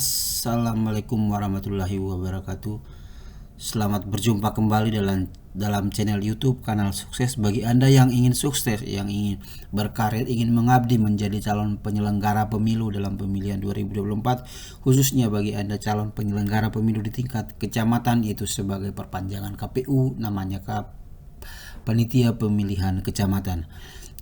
Assalamualaikum warahmatullahi wabarakatuh. Selamat berjumpa kembali dalam channel YouTube Kanal Sukses. Bagi Anda yang ingin sukses, yang ingin berkarir, ingin mengabdi menjadi calon penyelenggara pemilu dalam pemilihan 2024, khususnya bagi Anda calon penyelenggara pemilu di tingkat kecamatan, yaitu sebagai perpanjangan KPU, namanya Panitia Pemilihan Kecamatan.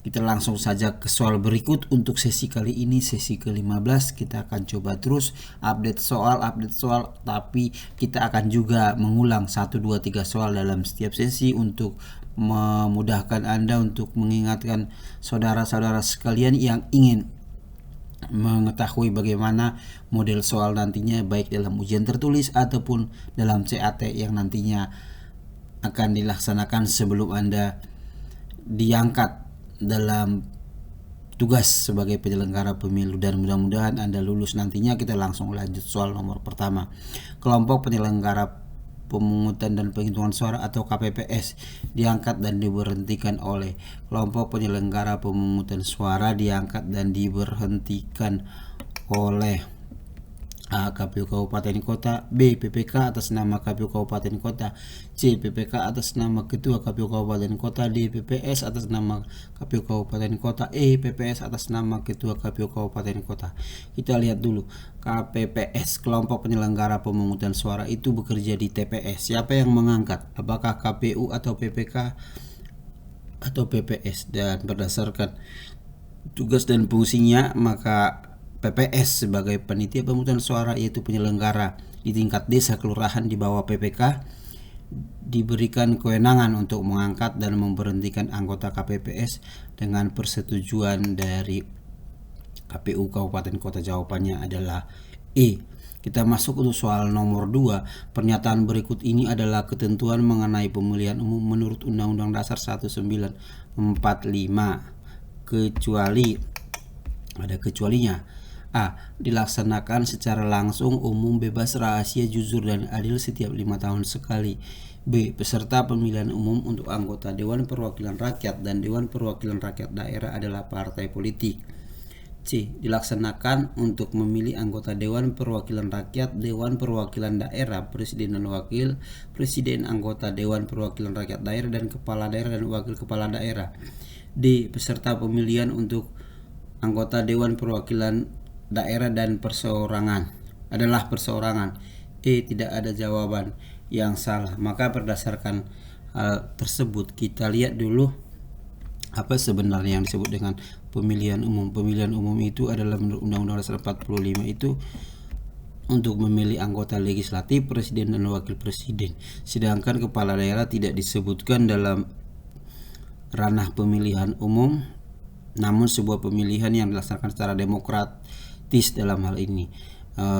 Kita langsung saja ke soal berikut. Untuk sesi kali ini, sesi ke-15, kita akan coba terus update soal, tapi kita akan juga mengulang 1, 2, 3 soal dalam setiap sesi untuk memudahkan Anda, untuk mengingatkan saudara-saudara sekalian yang ingin mengetahui bagaimana model soal nantinya, baik dalam ujian tertulis ataupun dalam CAT yang nantinya akan dilaksanakan sebelum Anda diangkat dalam tugas sebagai penyelenggara pemilu, dan mudah-mudahan Anda lulus nantinya. Kita langsung lanjut soal nomor pertama. Kelompok penyelenggara pemungutan dan penghitungan suara atau KPPS diangkat dan diberhentikan oleh kelompok penyelenggara pemungutan suara, diangkat dan diberhentikan oleh A. KPU Kabupaten Kota, B. PPK atas nama KPU Kabupaten Kota, C. PPK atas nama Ketua KPU Kabupaten Kota, D. PPS atas nama KPU Kabupaten Kota, E. PPS atas nama Ketua KPU Kabupaten Kota. Kita lihat dulu. KPPS, kelompok penyelenggara pemungutan suara, itu bekerja di TPS. Siapa yang mengangkat? Apakah KPU atau PPK atau PPS? Dan berdasarkan tugas dan fungsinya, maka PPS sebagai panitia pemungutan suara, yaitu penyelenggara di tingkat desa kelurahan di bawah PPK, diberikan kewenangan untuk mengangkat dan memberhentikan anggota KPPS dengan persetujuan dari KPU Kabupaten Kota. Jawabannya adalah E. Kita masuk untuk soal nomor 2. Pernyataan berikut ini adalah ketentuan mengenai pemilihan umum menurut Undang-Undang Dasar 1945, kecuali ada kecualinya. A. Dilaksanakan secara langsung, umum, bebas, rahasia, jujur, dan adil setiap 5 tahun sekali. B. Peserta pemilihan umum untuk anggota Dewan Perwakilan Rakyat dan Dewan Perwakilan Rakyat Daerah adalah partai politik. C. Dilaksanakan untuk memilih anggota Dewan Perwakilan Rakyat, Dewan Perwakilan Daerah, Presiden dan Wakil Presiden, anggota Dewan Perwakilan Rakyat Daerah, dan Kepala Daerah dan Wakil Kepala Daerah. D. Peserta pemilihan untuk anggota Dewan Perwakilan Daerah dan perseorangan adalah perseorangan. E. Tidak ada jawaban yang salah. Maka berdasarkan hal tersebut, kita lihat dulu apa sebenarnya yang disebut dengan pemilihan umum. Pemilihan umum itu adalah menurut Undang-Undang Dasar 45 itu untuk memilih anggota legislatif, presiden dan wakil presiden. Sedangkan kepala daerah tidak disebutkan dalam ranah pemilihan umum, namun sebuah pemilihan yang dilaksanakan secara demokratis dalam hal ini.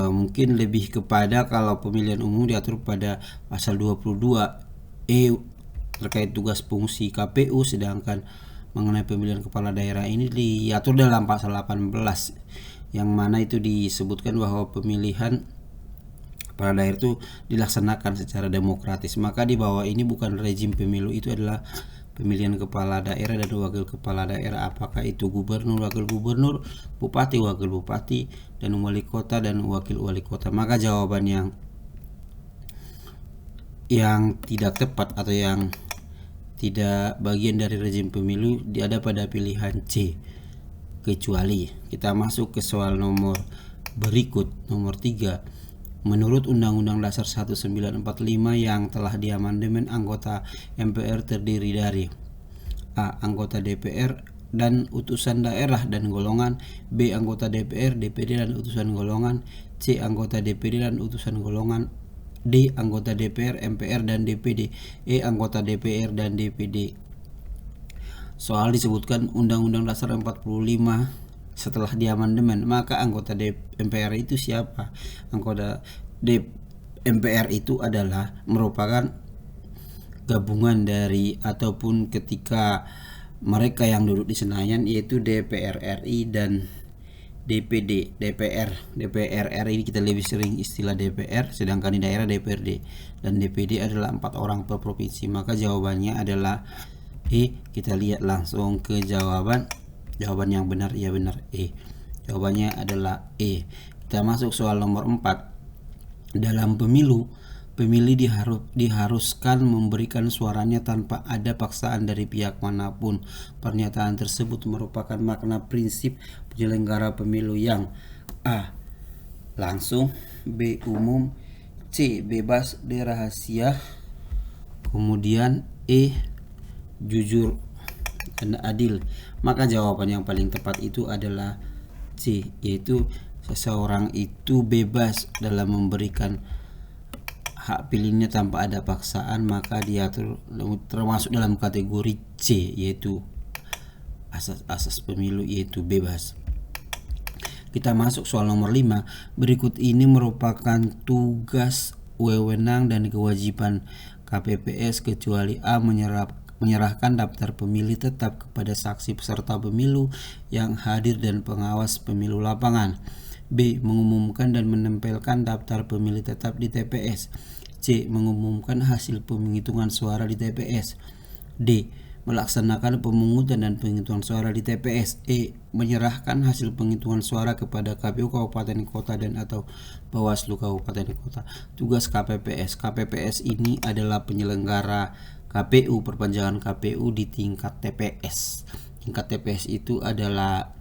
Mungkin lebih kepada kalau pemilihan umum diatur pada pasal 22E terkait tugas fungsi KPU, sedangkan mengenai pemilihan kepala daerah ini diatur dalam pasal 18, yang mana itu disebutkan bahwa pemilihan kepala daerah itu dilaksanakan secara demokratis. Maka di bawah ini bukan rezim pemilu, itu adalah pemilihan kepala daerah dan wakil kepala daerah. Apakah itu gubernur, wakil gubernur, bupati, wakil bupati, dan wali kota dan wakil wali kota. Maka jawaban yang tidak tepat atau yang tidak bagian dari rezim pemilu ada pada pilihan C, kecuali. Kita masuk ke soal nomor berikut, nomor 3. Menurut Undang-Undang Dasar 1945 yang telah diamandemen, anggota MPR terdiri dari A. Anggota DPR dan utusan daerah dan golongan, B. Anggota DPR, DPD dan utusan golongan, C. Anggota DPD dan utusan golongan, D. Anggota DPR, MPR dan DPD, E. Anggota DPR dan DPD. Soal disebutkan Undang-Undang Dasar 45 setelah diamandemen, maka anggota MPR itu siapa? Anggota MPR itu adalah merupakan gabungan dari ataupun ketika mereka yang duduk di Senayan, yaitu DPR RI dan DPD. DPR RI ini kita lebih sering istilah DPR, sedangkan di daerah DPRD, dan DPD adalah 4 orang per provinsi. Maka jawabannya adalah E. Kita lihat langsung ke jawaban yang benar. Ya benar, E. Jawabannya adalah E. Kita masuk soal nomor 4. Dalam pemilu, pemilih diharuskan memberikan suaranya tanpa ada paksaan dari pihak manapun. Pernyataan tersebut merupakan makna prinsip penyelenggara pemilu yang A. langsung, B. umum, C. bebas, D. rahasia, kemudian E. jujur dan adil. Maka jawaban yang paling tepat itu adalah C, yaitu seseorang itu bebas dalam memberikan hak pilihnya tanpa ada paksaan, maka dia termasuk dalam kategori C, yaitu asas pemilu yaitu bebas. Kita masuk soal nomor 5. Berikut ini merupakan tugas, wewenang, dan kewajiban KPPS kecuali A. menyerahkan daftar pemilih tetap kepada saksi peserta pemilu yang hadir dan pengawas pemilu lapangan, B. mengumumkan dan menempelkan daftar pemilih tetap di TPS, C. mengumumkan hasil penghitungan suara di TPS, D. melaksanakan pemungutan dan penghitungan suara di TPS, E. menyerahkan hasil penghitungan suara kepada KPU Kabupaten Kota dan atau Bawaslu Kabupaten Kota. Tugas KPPS. KPPS ini adalah penyelenggara KPU, perpanjangan KPU di tingkat TPS. Tingkat TPS itu adalah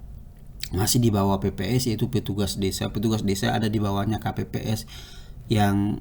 masih di bawah PPS, yaitu petugas desa. Petugas desa ada di bawahnya KPPS, yang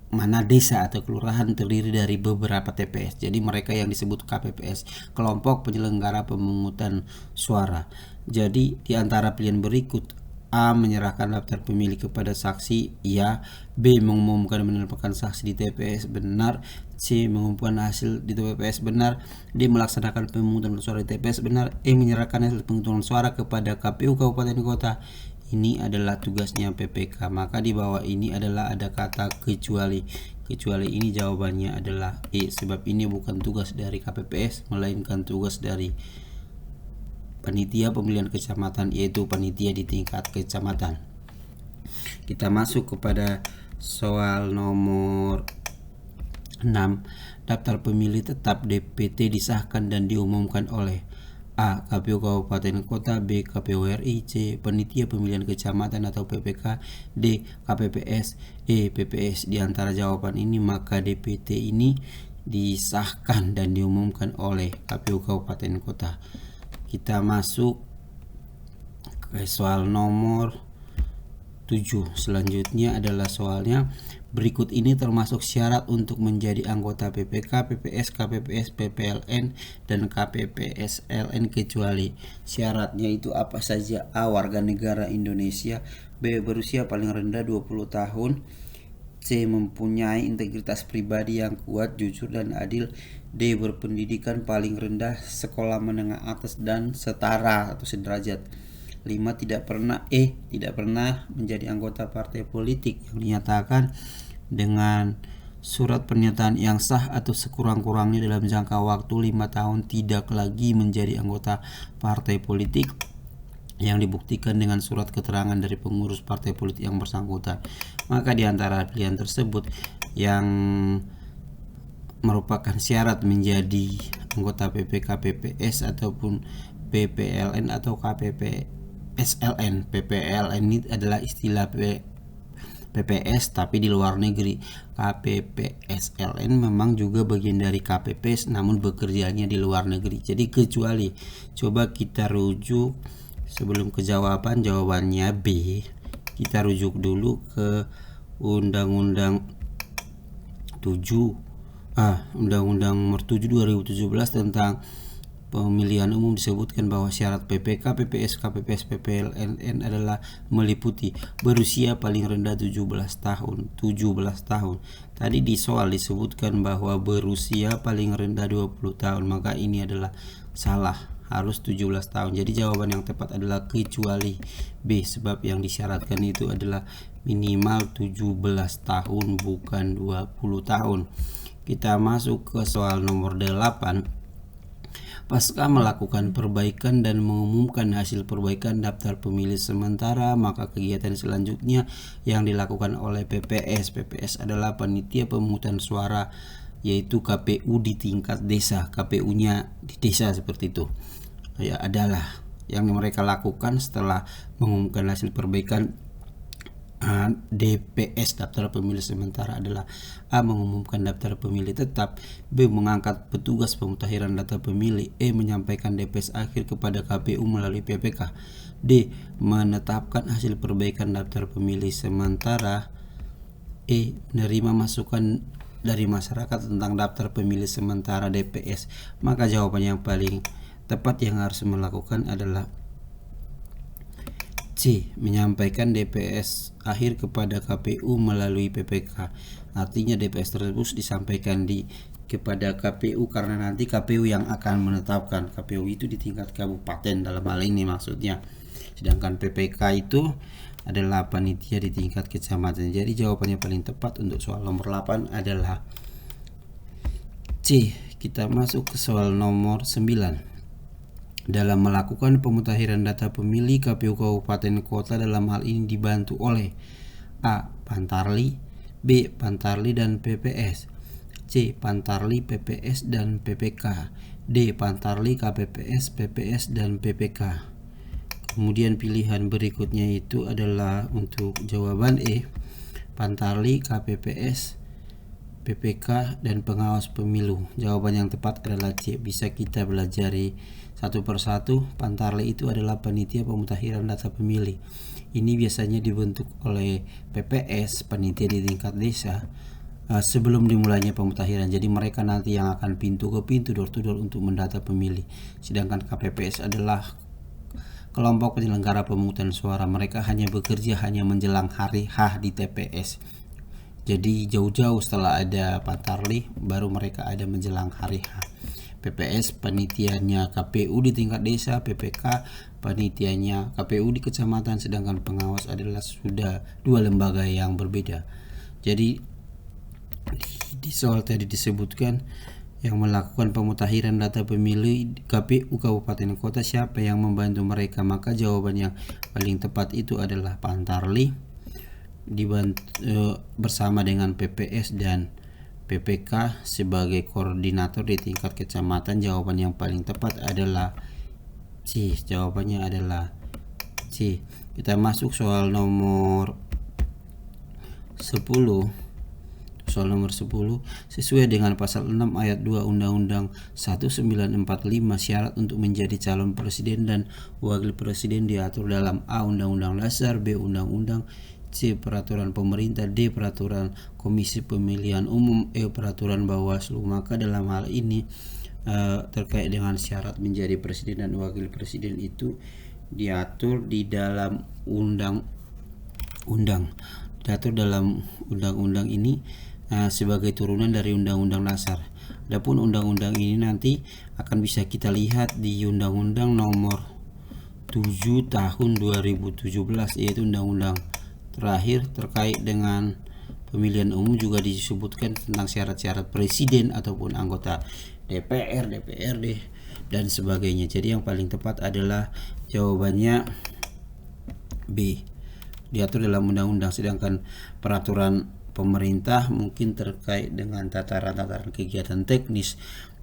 mana desa atau kelurahan terdiri dari beberapa TPS. Jadi mereka yang disebut KPPS, kelompok penyelenggara pemungutan suara. Jadi di antara pilihan berikut, A. menyerahkan daftar pemilih kepada saksi, ya. B. mengumumkan dan menempelkan saksi di TPS, benar. C. mengumpulkan hasil di TPS, benar. D. melaksanakan pemungutan suara di TPS, benar. E. menyerahkan hasil penghitungan suara kepada KPU Kabupaten Kota. Ini adalah tugasnya PPK. Maka di bawah ini adalah ada kata kecuali. Kecuali ini jawabannya adalah E, sebab ini bukan tugas dari KPPS melainkan tugas dari panitia pemilihan kecamatan, yaitu panitia di tingkat kecamatan. Kita masuk kepada soal nomor 6. Daftar pemilih tetap DPT disahkan dan diumumkan oleh A. KPU Kabupaten Kota, B. KPU RI, C. Panitia Pemilihan Kecamatan atau PPK, D. KPPS, E. PPS. Di antara jawaban ini maka DPT ini disahkan dan diumumkan oleh KPU Kabupaten Kota. Kita masuk ke soal nomor 7. Selanjutnya adalah soalnya, berikut ini termasuk syarat untuk menjadi anggota PPK, PPS, KPPS, PPLN, dan KPPSLN kecuali. Syaratnya itu apa saja? A. warga negara Indonesia, B. berusia paling rendah 20 tahun, C. mempunyai integritas pribadi yang kuat, jujur, dan adil, D. berpendidikan paling rendah sekolah menengah atas dan setara atau sederajat. 5. Tidak pernah menjadi anggota partai politik yang dinyatakan dengan surat pernyataan yang sah atau sekurang-kurangnya dalam jangka waktu 5 tahun tidak lagi menjadi anggota partai politik yang dibuktikan dengan surat keterangan dari pengurus partai politik yang bersangkutan. Maka di antara pilihan tersebut yang merupakan syarat menjadi anggota PPK, PPS ataupun PPLN atau KPPSLN. PPLN ini adalah istilah PPS tapi di luar negeri. KPPSLN memang juga bagian dari KPPS namun bekerjanya di luar negeri. Jadi kecuali, coba kita rujuk sebelum ke jawabannya B. Kita rujuk dulu ke Undang-Undang Undang-Undang Nomor 7 2017 tentang Pemilihan Umum disebutkan bahwa syarat PPK, PPS, KPPS, PPLN adalah meliputi berusia paling rendah 17 tahun. Tadi di soal disebutkan bahwa berusia paling rendah 20 tahun, maka ini adalah salah, harus 17 tahun. Jadi jawaban yang tepat adalah kecuali B, sebab yang disyaratkan itu adalah minimal 17 tahun bukan 20 tahun. Kita masuk ke soal nomor 8. Pasca melakukan perbaikan dan mengumumkan hasil perbaikan daftar pemilih sementara, maka kegiatan selanjutnya yang dilakukan oleh PPS. PPS adalah panitia pemungutan suara, yaitu KPU di tingkat desa. KPU-nya di desa seperti itu. Ya, adalah yang mereka lakukan setelah mengumumkan hasil perbaikan DPS daftar pemilih sementara adalah A. Mengumumkan daftar pemilih tetap, B. Mengangkat petugas pemutahiran data pemilih, E. Menyampaikan DPS akhir kepada KPU melalui PPK, D. Menetapkan hasil perbaikan daftar pemilih sementara, E. Menerima masukan dari masyarakat tentang daftar pemilih sementara DPS. Maka jawaban yang paling tepat yang harus melakukan adalah C. Menyampaikan DPS akhir kepada KPU melalui PPK. Artinya DPS tersebut disampaikan kepada KPU karena nanti KPU yang akan menetapkan. KPU itu di tingkat kabupaten dalam hal ini maksudnya. Sedangkan PPK itu adalah panitia di tingkat kecamatan. Jadi jawabannya paling tepat untuk soal nomor 8 adalah C. Kita masuk ke soal nomor 9. Dalam melakukan pemutahiran data pemilih, KPU kabupaten kota dalam hal ini dibantu oleh A. Pantarli, B. Pantarli dan PPS, C. Pantarli, PPS dan PPK, D. Pantarli, KPPS, PPS dan PPK. Kemudian pilihan berikutnya itu adalah untuk jawaban E. Pantarli, KPPS, PPK dan pengawas pemilu. Jawaban yang tepat adalah C. Bisa kita pelajari satu persatu. Pantarli itu adalah panitia pemutahiran data pemilih. Ini biasanya dibentuk oleh PPS, panitia di tingkat desa, sebelum dimulainya pemutahiran. Jadi mereka nanti yang akan pintu ke pintu, door to door untuk mendata pemilih. Sedangkan KPPS adalah kelompok penyelenggara pemungutan suara. Mereka hanya bekerja menjelang hari H di TPS. Jadi jauh-jauh setelah ada Pantarli baru mereka ada menjelang hari H. PPS panitianya KPU di tingkat desa, PPK panitianya KPU di kecamatan, sedangkan pengawas adalah sudah dua lembaga yang berbeda. Jadi di soal tadi disebutkan yang melakukan pemutahiran data pemilih KPU kabupaten kota, siapa yang membantu mereka? Maka jawaban yang paling tepat itu adalah Pantarli bersama dengan PPS dan PPK sebagai koordinator di tingkat kecamatan. Jawaban yang paling tepat adalah C. Jawabannya adalah C. Kita masuk soal nomor 10. Soal nomor 10, sesuai dengan pasal 6 ayat 2 Undang-Undang 1945, syarat untuk menjadi calon presiden dan wakil presiden diatur dalam A. Undang-Undang Dasar, B. Undang-Undang, C. Peraturan pemerintah, D. Peraturan Komisi Pemilihan Umum, E. Peraturan Bawaslu. Maka dalam hal ini terkait dengan syarat menjadi presiden dan wakil presiden itu diatur di dalam undang-undang. Diatur dalam undang-undang ini sebagai turunan dari Undang-Undang Dasar. Adapun undang-undang ini nanti akan bisa kita lihat di Undang-Undang nomor 7 tahun 2017, yaitu undang-undang terakhir terkait dengan pemilihan umum. Juga disebutkan tentang syarat-syarat presiden ataupun anggota DPR, DPRD dan sebagainya. Jadi yang paling tepat adalah jawabannya B, diatur dalam undang-undang. Sedangkan peraturan pemerintah mungkin terkait dengan tataran-tataran kegiatan teknis,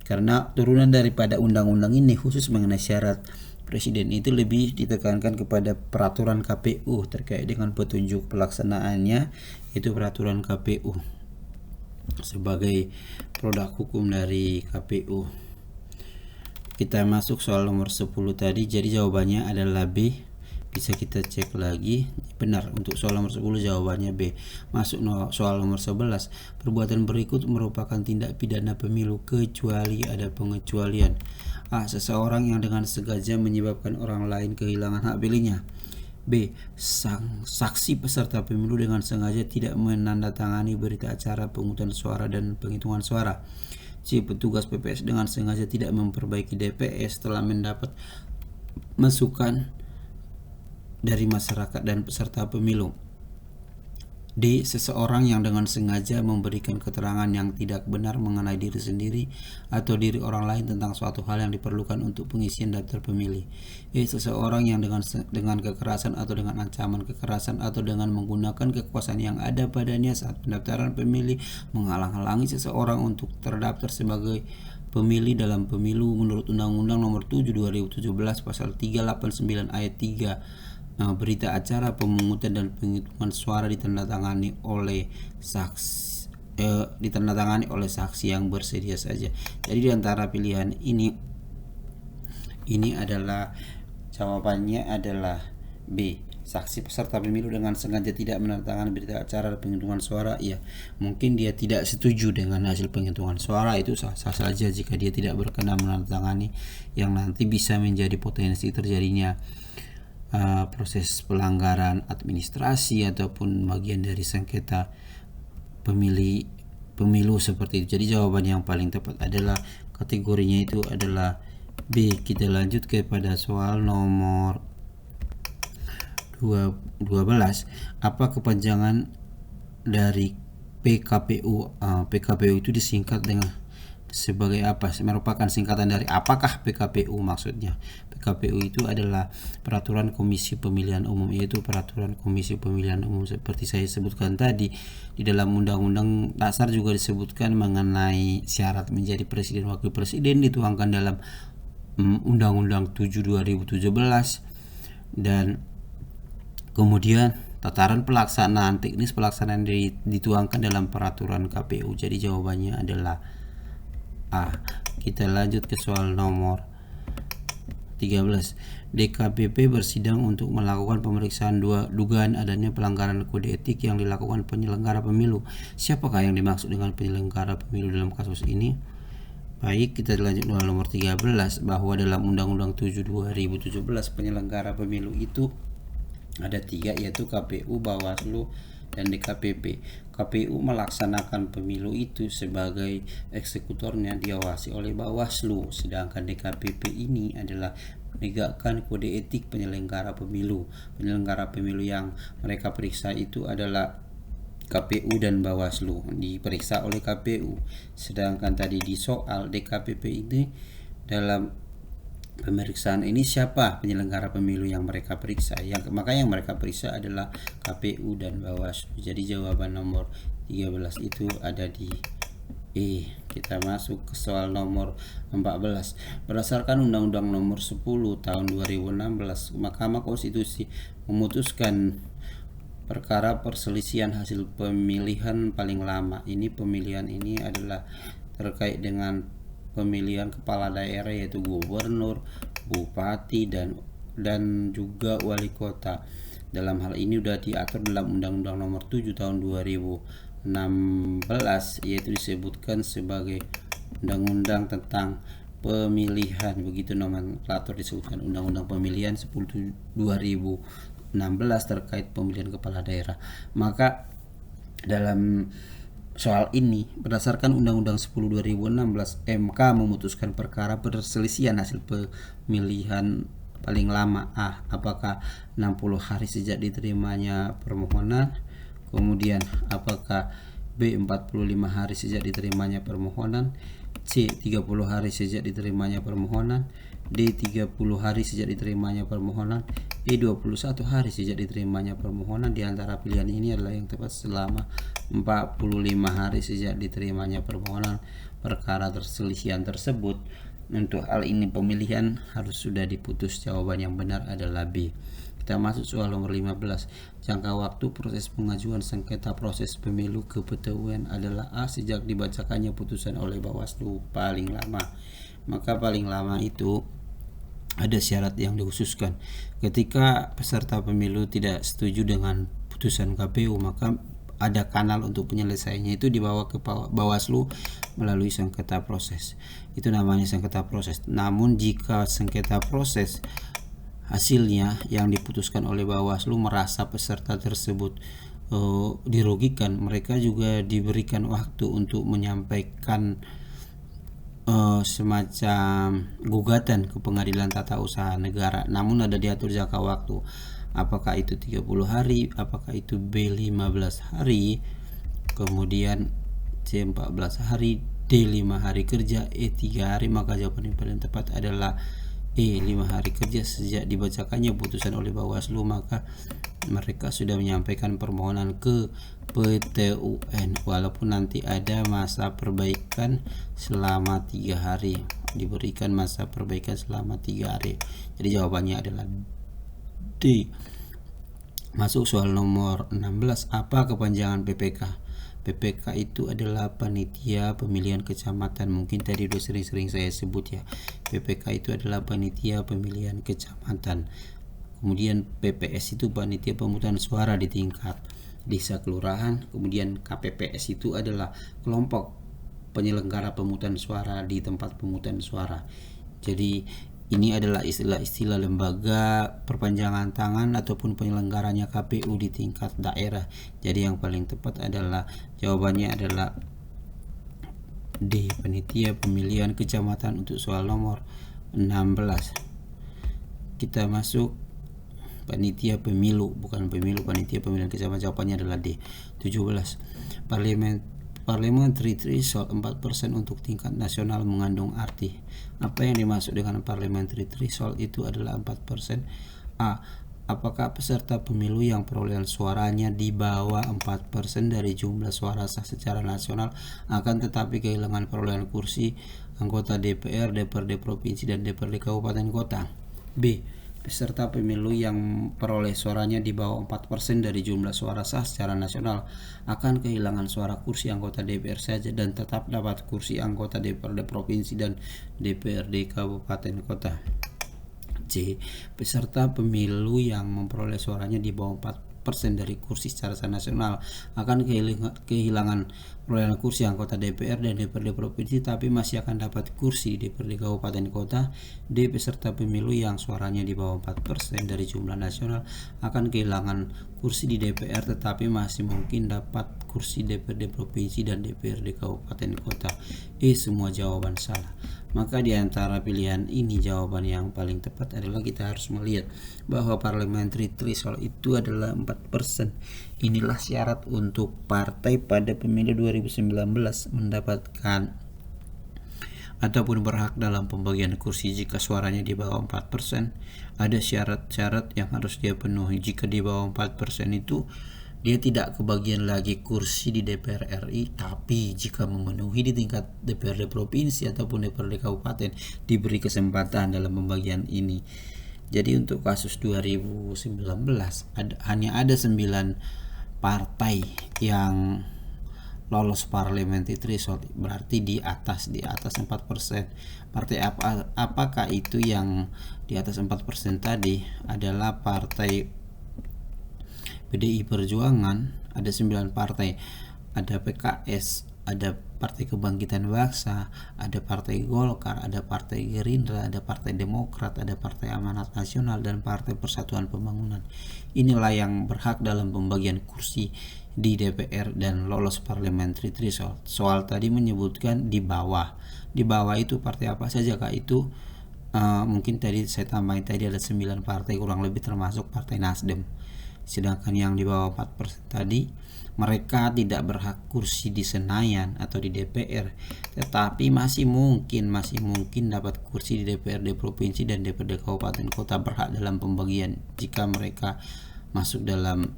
karena turunan daripada undang-undang ini khusus mengenai syarat presiden itu lebih ditekankan kepada peraturan KPU terkait dengan petunjuk pelaksanaannya, itu peraturan KPU sebagai produk hukum dari KPU. Kita masuk soal nomor 10 tadi, jadi jawabannya adalah B. Bisa kita cek lagi, benar. Untuk soal nomor 10 jawabannya B. Masuk soal nomor 11. Perbuatan berikut merupakan tindak pidana pemilu kecuali ada pengecualian. A. Seseorang yang dengan sengaja menyebabkan orang lain kehilangan hak pilihnya. B. Saksi peserta pemilu dengan sengaja tidak menandatangani berita acara pemungutan suara dan penghitungan suara. C. Petugas PPS dengan sengaja tidak memperbaiki DPS setelah mendapat masukan dari masyarakat dan peserta pemilu. D. Seseorang yang dengan sengaja memberikan keterangan yang tidak benar mengenai diri sendiri atau diri orang lain tentang suatu hal yang diperlukan untuk pengisian daftar pemilih. E. Seseorang yang dengan kekerasan atau dengan ancaman kekerasan atau dengan menggunakan kekuasaan yang ada padanya saat pendaftaran pemilih menghalang-halangi seseorang untuk terdaftar sebagai pemilih dalam pemilu menurut Undang-Undang Nomor 7 2017 Pasal 389 Ayat 3 berita acara pemungutan dan penghitungan suara ditandatangani oleh saksi yang bersedia saja. Jadi di antara pilihan ini adalah jawabannya adalah B. Saksi peserta pemilu dengan sengaja tidak menandatangani berita acara penghitungan suara, ya mungkin dia tidak setuju dengan hasil penghitungan suara, itu sah-sah saja jika dia tidak berkenan menandatangani, yang nanti bisa menjadi potensi terjadinya proses pelanggaran administrasi ataupun bagian dari sengketa pemilu seperti itu. Jadi jawaban yang paling tepat adalah kategorinya itu adalah B. Kita lanjut kepada soal nomor 12. Apa kepanjangan dari PKPU? PKPU itu disingkat dengan sebagai apa? Merupakan singkatan dari apakah PKPU maksudnya? PKPU itu adalah Peraturan Komisi Pemilihan Umum, yaitu Peraturan Komisi Pemilihan Umum seperti saya sebutkan tadi. Di dalam Undang-Undang Dasar juga disebutkan mengenai syarat menjadi presiden wakil presiden, dituangkan dalam Undang-Undang 7 2017, dan kemudian tataran pelaksanaan, teknis pelaksanaan dituangkan dalam peraturan KPU. Jadi jawabannya adalah A. Kita lanjut ke soal nomor 13. DKPP bersidang untuk melakukan pemeriksaan dugaan adanya pelanggaran kode etik yang dilakukan penyelenggara pemilu. Siapakah yang dimaksud dengan penyelenggara pemilu dalam kasus ini? Baik, kita lanjut soal nomor 13, bahwa dalam Undang-Undang 7 2017 penyelenggara pemilu itu ada 3, yaitu KPU, Bawaslu, dan DKPP. KPU melaksanakan pemilu itu sebagai eksekutornya diawasi oleh Bawaslu, sedangkan DKPP ini adalah menegakkan kode etik penyelenggara pemilu. Penyelenggara pemilu yang mereka periksa itu adalah KPU dan Bawaslu, diperiksa oleh KPU. Sedangkan tadi di soal DKPP ini, dalam pemeriksaan ini siapa penyelenggara pemilu yang mereka periksa? Maka yang mereka periksa adalah KPU dan Bawaslu. Jadi jawaban nomor 13 itu ada di E. Kita masuk ke soal nomor 14. Berdasarkan Undang-Undang nomor 10 tahun 2016, Mahkamah Konstitusi memutuskan perkara perselisihan hasil pemilihan paling lama. Pemilihan ini adalah terkait dengan pemilihan kepala daerah, yaitu gubernur, bupati, dan juga wali kota. Dalam hal ini sudah diatur dalam Undang-Undang nomor 7 tahun 2016, yaitu disebutkan sebagai Undang-Undang tentang Pemilihan. Begitu nomenklatur disebutkan, Undang-Undang Pemilihan 10 2016 terkait pemilihan kepala daerah. Maka dalam soal ini, berdasarkan Undang-Undang 10 2016, MK memutuskan perkara perselisihan hasil pemilihan paling lama. A. Apakah 60 hari sejak diterimanya permohonan? Kemudian apakah B. 45 hari sejak diterimanya permohonan? C. 30 hari sejak diterimanya permohonan? D. 30 hari sejak diterimanya permohonan? E. 21 hari sejak diterimanya permohonan. Di antara pilihan ini adalah yang tepat selama 45 hari sejak diterimanya permohonan perkara perselisihan tersebut. Untuk hal ini pemilihan harus sudah diputus. Jawaban yang benar adalah B. Kita masuk soal nomor 15. Jangka waktu proses pengajuan sengketa proses pemilu ke PT UN adalah A. Sejak dibacakannya putusan oleh Bawaslu paling lama. Maka paling lama itu ada syarat yang dikhususkan. Ketika peserta pemilu tidak setuju dengan putusan KPU, maka ada kanal untuk penyelesaiannya, itu dibawa ke Bawaslu melalui sengketa proses. Itu namanya sengketa proses. Namun jika sengketa proses hasilnya yang diputuskan oleh Bawaslu merasa peserta tersebut dirugikan, mereka juga diberikan waktu untuk menyampaikan semacam gugatan ke Pengadilan Tata Usaha Negara. Namun ada diatur jangka waktu. Apakah itu 30 hari, apakah itu B 15 hari, kemudian C 14 hari, D 5 hari kerja, E 3 hari. Maka jawaban yang paling tepat adalah E 5 hari kerja. Sejak dibacakannya putusan oleh Bawaslu, maka mereka sudah menyampaikan permohonan ke PT UN, walaupun nanti ada masa perbaikan selama 3 hari, diberikan masa perbaikan selama 3 hari. Jadi jawabannya adalah D. Masuk soal nomor 16. Apa kepanjangan PPK? PPK itu adalah panitia pemilihan kecamatan. Mungkin tadi udah sering-sering saya sebut ya. PPK itu adalah panitia pemilihan kecamatan. Kemudian PPS itu panitia pemungutan suara di tingkat desa kelurahan. Kemudian KPPS itu adalah kelompok penyelenggara pemungutan suara di tempat pemungutan suara. Jadi ini adalah istilah-istilah lembaga perpanjangan tangan ataupun penyelenggaranya KPU di tingkat daerah. Jadi yang paling tepat adalah jawabannya adalah D, panitia pemilihan kecamatan untuk soal nomor 16. Kita masuk panitia pemilu, bukan pemilu, panitia pemilihan kecamatan. Jawabannya adalah D. 17. Parliamentary threshold 4% untuk tingkat nasional mengandung arti. Apa yang dimaksud dengan parliamentary threshold itu adalah 4%? A. Apakah peserta pemilu yang perolehan suaranya di bawah 4% dari jumlah suara sah secara nasional akan tetapi kehilangan perolehan kursi anggota DPR, DPRD provinsi, dan DPRD kabupaten kota? B. Peserta pemilu yang peroleh suaranya di bawah 4% dari jumlah suara sah secara nasional akan kehilangan suara kursi anggota DPR saja dan tetap dapat kursi anggota DPRD provinsi dan DPRD kabupaten kota. C. Peserta pemilu yang memperoleh suaranya di bawah 4% dari kursi secara nasional akan kehilangan perolehan kursi anggota DPR dan DPRD provinsi tapi masih akan dapat kursi di DPRD kabupaten kota. D. Peserta pemilu yang suaranya di bawah 4% dari jumlah nasional akan kehilangan kursi di DPR tetapi masih mungkin dapat kursi DPRD provinsi dan DPRD kabupaten kota. Semua jawaban salah. Maka di antara pilihan ini jawaban yang paling tepat adalah kita harus melihat bahwa parliamentary threshold itu adalah 4%. Inilah syarat untuk partai pada pemilu 2019 mendapatkan ataupun berhak dalam pembagian kursi jika suaranya di bawah 4%. Ada syarat-syarat yang harus dia penuhi. Jika di bawah 4% itu dia tidak kebagian lagi kursi di DPR RI, tapi jika memenuhi di tingkat DPRD provinsi ataupun DPRD kabupaten diberi kesempatan dalam pembagian ini. Jadi untuk kasus 2019 hanya ada 9 partai yang lolos parliamentary threshold, berarti di atas 4%. Partai apakah itu yang di atas 4% tadi? Adalah partai PDI Perjuangan, ada 9 partai, ada PKS, ada Partai Kebangkitan Bangsa, ada Partai Golkar, ada Partai Gerindra, ada Partai Demokrat, ada Partai Amanat Nasional, dan Partai Persatuan Pembangunan. Inilah yang berhak dalam pembagian kursi di DPR dan lolos parliamentary threshold. Soal tadi menyebutkan di bawah itu partai apa saja kak? Itu mungkin tadi saya tambahin, tadi ada 9 partai kurang lebih termasuk Partai Nasdem. Sedangkan yang di bawah 4% tadi mereka tidak berhak kursi di Senayan atau di DPR, tetapi masih mungkin dapat kursi di DPRD provinsi dan DPRD kabupaten kota, berhak dalam pembagian jika mereka masuk dalam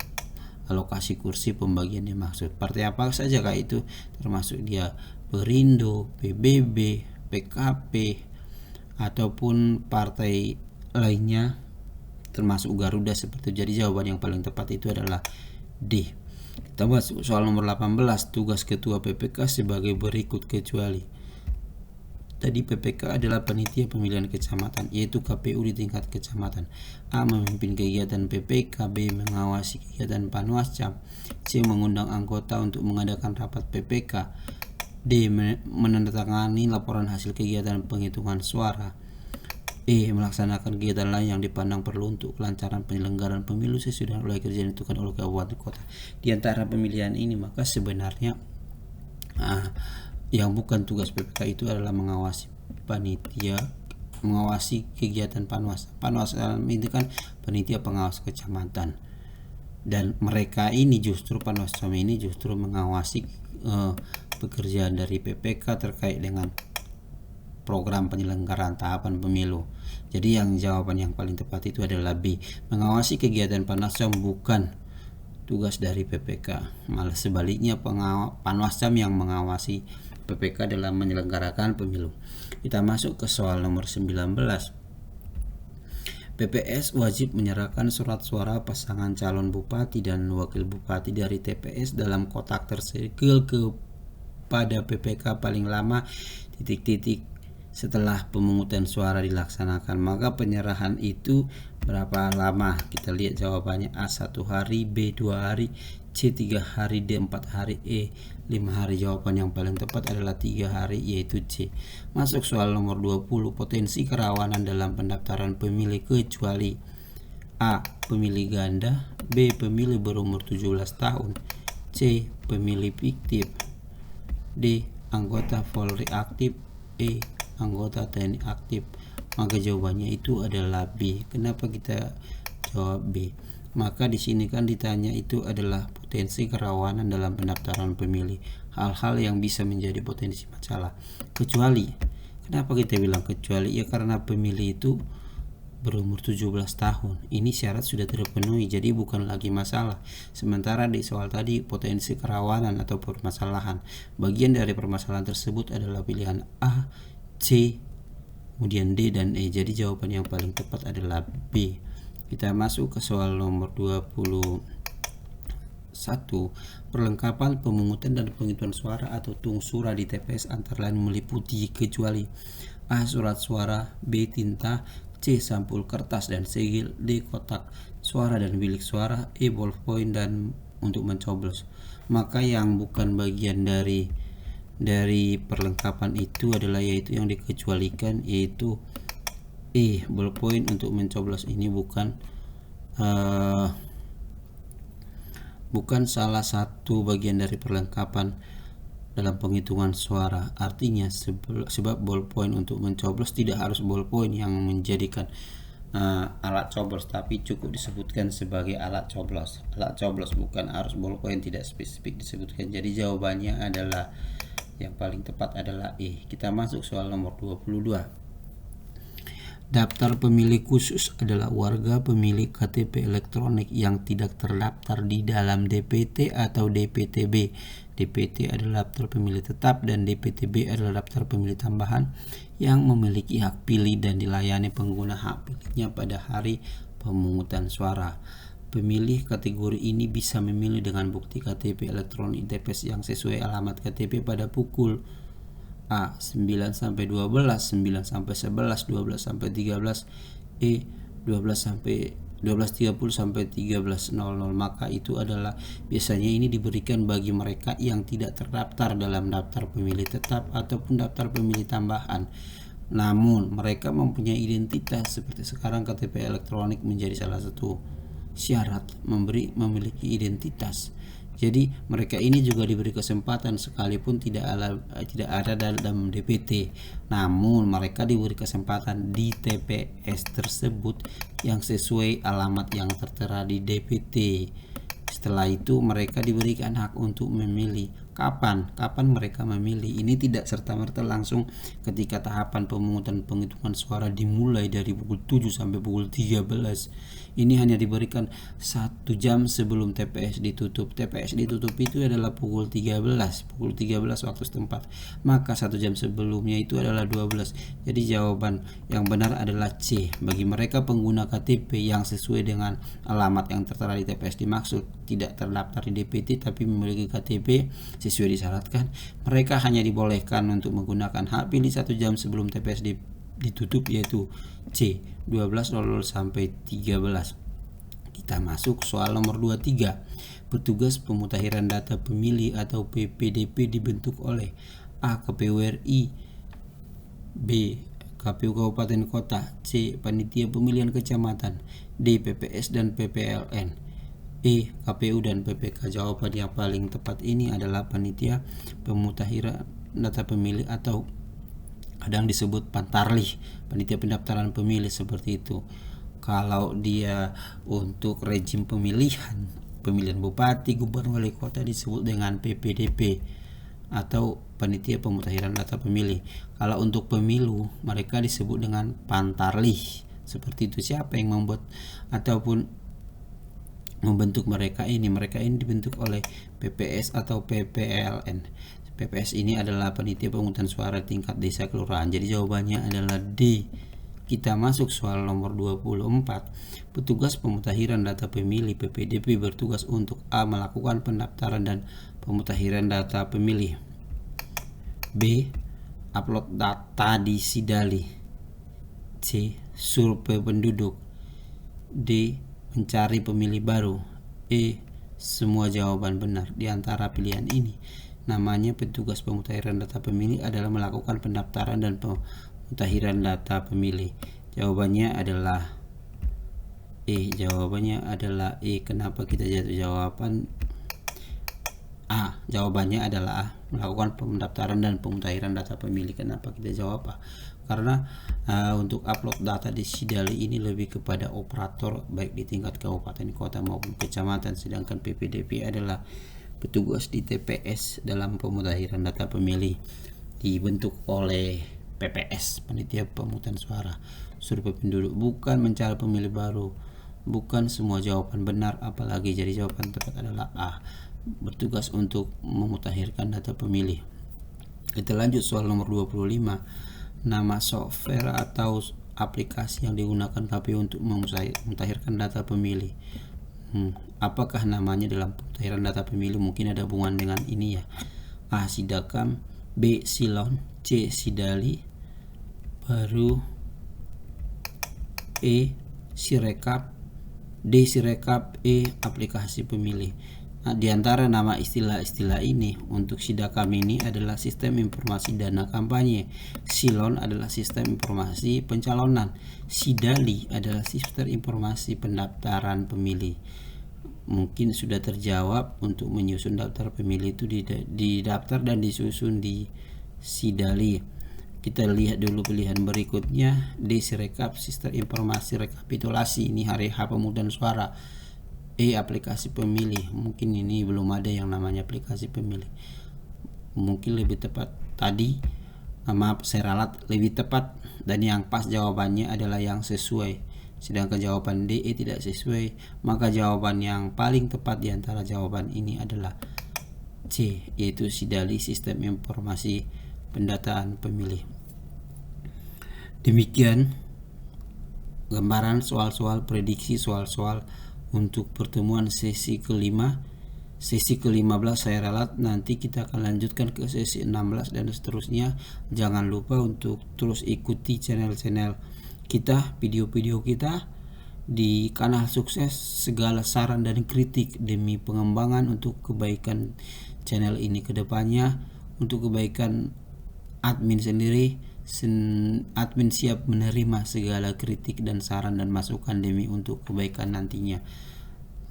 alokasi kursi pembagian dimaksud. Partai apa saja kah itu? Termasuk dia Perindo, PBB, PKP ataupun partai lainnya termasuk Garuda seperti itu. Jadi jawaban yang paling tepat itu adalah D. Kita bahas soal nomor 18. Tugas ketua PPK sebagai berikut kecuali. Tadi PPK adalah panitia pemilihan kecamatan, yaitu KPU di tingkat kecamatan. A. Memimpin kegiatan PPK. B. Mengawasi kegiatan Panwascam. C. Mengundang anggota untuk mengadakan rapat PPK. D. Menandatangani laporan hasil kegiatan penghitungan suara. E. Melaksanakan kegiatan lain yang dipandang perlu untuk kelancaran penyelenggaraan pemilu sesuai dengan kerja yang ditentukan oleh kabupaten kota. Di antara pemilihan ini maka sebenarnya yang bukan tugas PPK itu adalah mengawasi panitia, mengawasi kegiatan Panwas. Panwas itu kan panitia pengawas kecamatan, dan mereka ini justru Panwascam ini justru mengawasi pekerjaan dari PPK terkait dengan program penyelenggaraan tahapan pemilu. Jadi yang jawaban yang paling tepat itu adalah B. Mengawasi kegiatan Panwascam bukan tugas dari PPK, malah sebaliknya Panwascam yang mengawasi PPK dalam menyelenggarakan pemilu. Kita masuk ke soal nomor 19. PPS wajib menyerahkan surat suara pasangan calon bupati dan wakil bupati dari TPS dalam kotak tersegel kepada PPK paling lama titik-titik setelah pemungutan suara dilaksanakan. Maka penyerahan itu berapa lama? Kita lihat jawabannya: A 1 hari, B 2 hari, C 3 hari, D 4 hari, E 5 hari. Jawaban yang paling tepat adalah 3 hari, yaitu C. Masuk soal nomor 20. Potensi kerawanan dalam pendaftaran pemilih kecuali: A. Pemilih ganda, B. Pemilih berumur 17 tahun, C. Pemilih fiktif, D. Anggota Polri aktif, E. Anggota TNI aktif. Maka jawabannya itu adalah B. Kenapa kita jawab B? Maka di sini kan ditanya itu adalah potensi kerawanan dalam pendaftaran pemilih, hal-hal yang bisa menjadi potensi masalah. Kecuali, kenapa kita bilang kecuali? Ya karena pemilih itu berumur 17 tahun. Ini syarat sudah terpenuhi, jadi bukan lagi masalah. Sementara di soal tadi potensi kerawanan atau permasalahan, bagian dari permasalahan tersebut adalah pilihan A, C, kemudian D dan E. Jadi jawaban yang paling tepat adalah B. Kita masuk ke soal nomor 21. Perlengkapan pemungutan dan penghitungan suara atau tungsura di TPS antara lain meliputi kecuali: A. Surat suara, B. Tinta, C. Sampul kertas dan segel, D. Kotak suara dan bilik suara, E. ballpoint dan untuk mencoblos. Maka yang bukan bagian dari perlengkapan itu adalah yaitu yang dikecualikan, yaitu E. ballpoint untuk mencoblos. Ini bukan salah satu bagian dari perlengkapan dalam penghitungan suara. Artinya sebab ballpoint untuk mencoblos tidak harus ballpoint yang menjadikan alat coblos, tapi cukup disebutkan sebagai alat coblos. Alat coblos bukan harus ballpoint, tidak spesifik disebutkan. Jadi jawabannya adalah yang paling tepat adalah E. Kita masuk soal nomor 22. Daftar pemilih khusus adalah warga pemilik KTP elektronik yang tidak terdaftar di dalam DPT atau DPTB. DPT adalah daftar pemilih tetap dan DPTB adalah daftar pemilih tambahan yang memiliki hak pilih dan dilayani pengguna hak pilihnya pada hari pemungutan suara. Pemilih kategori ini bisa memilih dengan bukti KTP elektronik TPS yang sesuai alamat KTP pada pukul A 9 sampai 12, 9 sampai 11, 12 sampai 13, E 12 sampai 12.30 sampai 13.00. Maka itu adalah biasanya ini diberikan bagi mereka yang tidak terdaftar dalam daftar pemilih tetap ataupun daftar pemilih tambahan, namun mereka mempunyai identitas. Seperti sekarang KTP elektronik menjadi salah satu syarat memiliki identitas. Jadi mereka ini juga diberi kesempatan sekalipun tidak ada dalam DPT, namun mereka diberi kesempatan di TPS tersebut yang sesuai alamat yang tertera di DPT. Setelah itu mereka diberikan hak untuk memilih. Kapan mereka memilih? Ini tidak serta-merta langsung ketika tahapan pemungutan penghitungan suara dimulai dari pukul 7 sampai pukul 13. Ini hanya diberikan 1 jam sebelum TPS ditutup. TPS ditutup itu adalah pukul 13 waktu setempat. Maka 1 jam sebelumnya itu adalah 12. Jadi jawaban yang benar adalah C. Bagi mereka pengguna KTP yang sesuai dengan alamat yang tertera di TPS dimaksud, tidak terdaftar di DPT tapi memiliki KTP sesuai disyaratkan, mereka hanya dibolehkan untuk menggunakan hak pilih 1 jam sebelum TPS ditutup, yaitu C 12.00 sampai 13. Kita masuk soal nomor 23. Petugas pemutakhiran data pemilih atau PPDP dibentuk oleh A. KPU RI, B. KPU Kabupaten Kota, C. Panitia Pemilihan Kecamatan, D. PPS dan PPLN, E. KPU dan PPK. Jawaban yang paling tepat ini adalah panitia pemutakhiran data pemilih atau kadang disebut Pantarlih, panitia pendaftaran pemilih seperti itu. Kalau dia untuk rejim pemilihan bupati, gubernur, wali kota disebut dengan PPDP atau panitia pemutakhiran data pemilih. Kalau untuk pemilu mereka disebut dengan Pantarlih. Seperti itu. Siapa yang membuat ataupun membentuk mereka ini dibentuk oleh PPS atau PPLN. PPS ini adalah panitia pemungutan suara tingkat desa kelurahan. Jadi jawabannya adalah D. Kita masuk soal nomor 24. Petugas pemutahiran data pemilih PPDP bertugas untuk A. Melakukan pendaftaran dan pemutahiran data pemilih. B. Upload data di Sidali. C. Survei penduduk. D. Mencari pemilih baru. E. Semua jawaban benar. Di antara pilihan ini, namanya petugas pemutahiran data pemilih adalah melakukan pendaftaran dan pemutahiran data pemilih. Jawabannya adalah E. Jawabannya adalah E. Kenapa kita jatuh jawaban A? Jawabannya adalah A. Melakukan pendaftaran dan pemutahiran data pemilih. Kenapa kita jawab A? Karena untuk upload data di Sidali ini lebih kepada operator baik di tingkat kabupaten, kota maupun kecamatan, sedangkan PPDP adalah petugas di TPS dalam pemutahiran data pemilih, dibentuk oleh PPS, panitia pemungutan suara. Survei penduduk bukan mencari pemilih baru, bukan semua jawaban benar, apalagi jadi jawaban tepat adalah A. Bertugas untuk memutahirkan data pemilih. Kita lanjut soal nomor 25. Nama software atau aplikasi yang digunakan KPU untuk memutahirkan data pemilih. Apakah namanya dalam pemutahiran data pemilih? Mungkin ada hubungan dengan ini ya. A. Sidakam, B. Silon, C. Sidali, baru E. Sirekap, D. Sirekap, E. Aplikasi pemilih. Nah, di antara nama istilah-istilah ini, untuk Sidakam ini adalah sistem informasi dana kampanye, Silon adalah sistem informasi pencalonan, Sidali adalah sistem informasi pendaftaran pemilih. Mungkin sudah terjawab. Untuk menyusun daftar pemilih itu didaftar dan disusun di Sidali. Kita lihat dulu pilihan berikutnya. D. Sirekap, sistem informasi rekapitulasi, ini hari H pemungutan suara. E. Aplikasi pemilih, mungkin ini belum ada yang namanya aplikasi pemilih. Mungkin lebih tepat tadi, maaf saya ralat, lebih tepat dan yang pas jawabannya adalah yang sesuai. Sedangkan jawaban D. tidak sesuai, maka jawaban yang paling tepat di antara jawaban ini adalah C, yaitu Sidali, sistem informasi pendataan pemilih. Demikian gambaran soal-soal prediksi, soal-soal untuk pertemuan sesi kelima. Sesi ke-15 saya ralat, nanti kita akan lanjutkan ke sesi 16 dan seterusnya. Jangan lupa untuk terus ikuti channel-channel kita, video-video kita di kanal sukses. Segala saran dan kritik demi pengembangan untuk kebaikan channel ini ke depannya, untuk kebaikan admin sendiri. Admin siap menerima segala kritik dan saran dan masukan demi untuk kebaikan nantinya.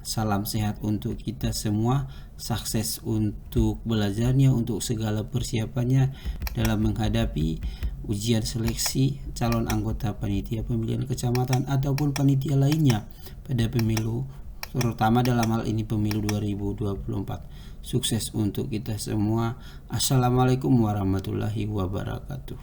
Salam sehat untuk kita semua, sukses untuk belajarnya, untuk segala persiapannya dalam menghadapi ujian seleksi calon anggota panitia pemilihan kecamatan ataupun panitia lainnya pada pemilu, terutama dalam hal ini pemilu 2024. Sukses untuk kita semua. Assalamualaikum warahmatullahi wabarakatuh.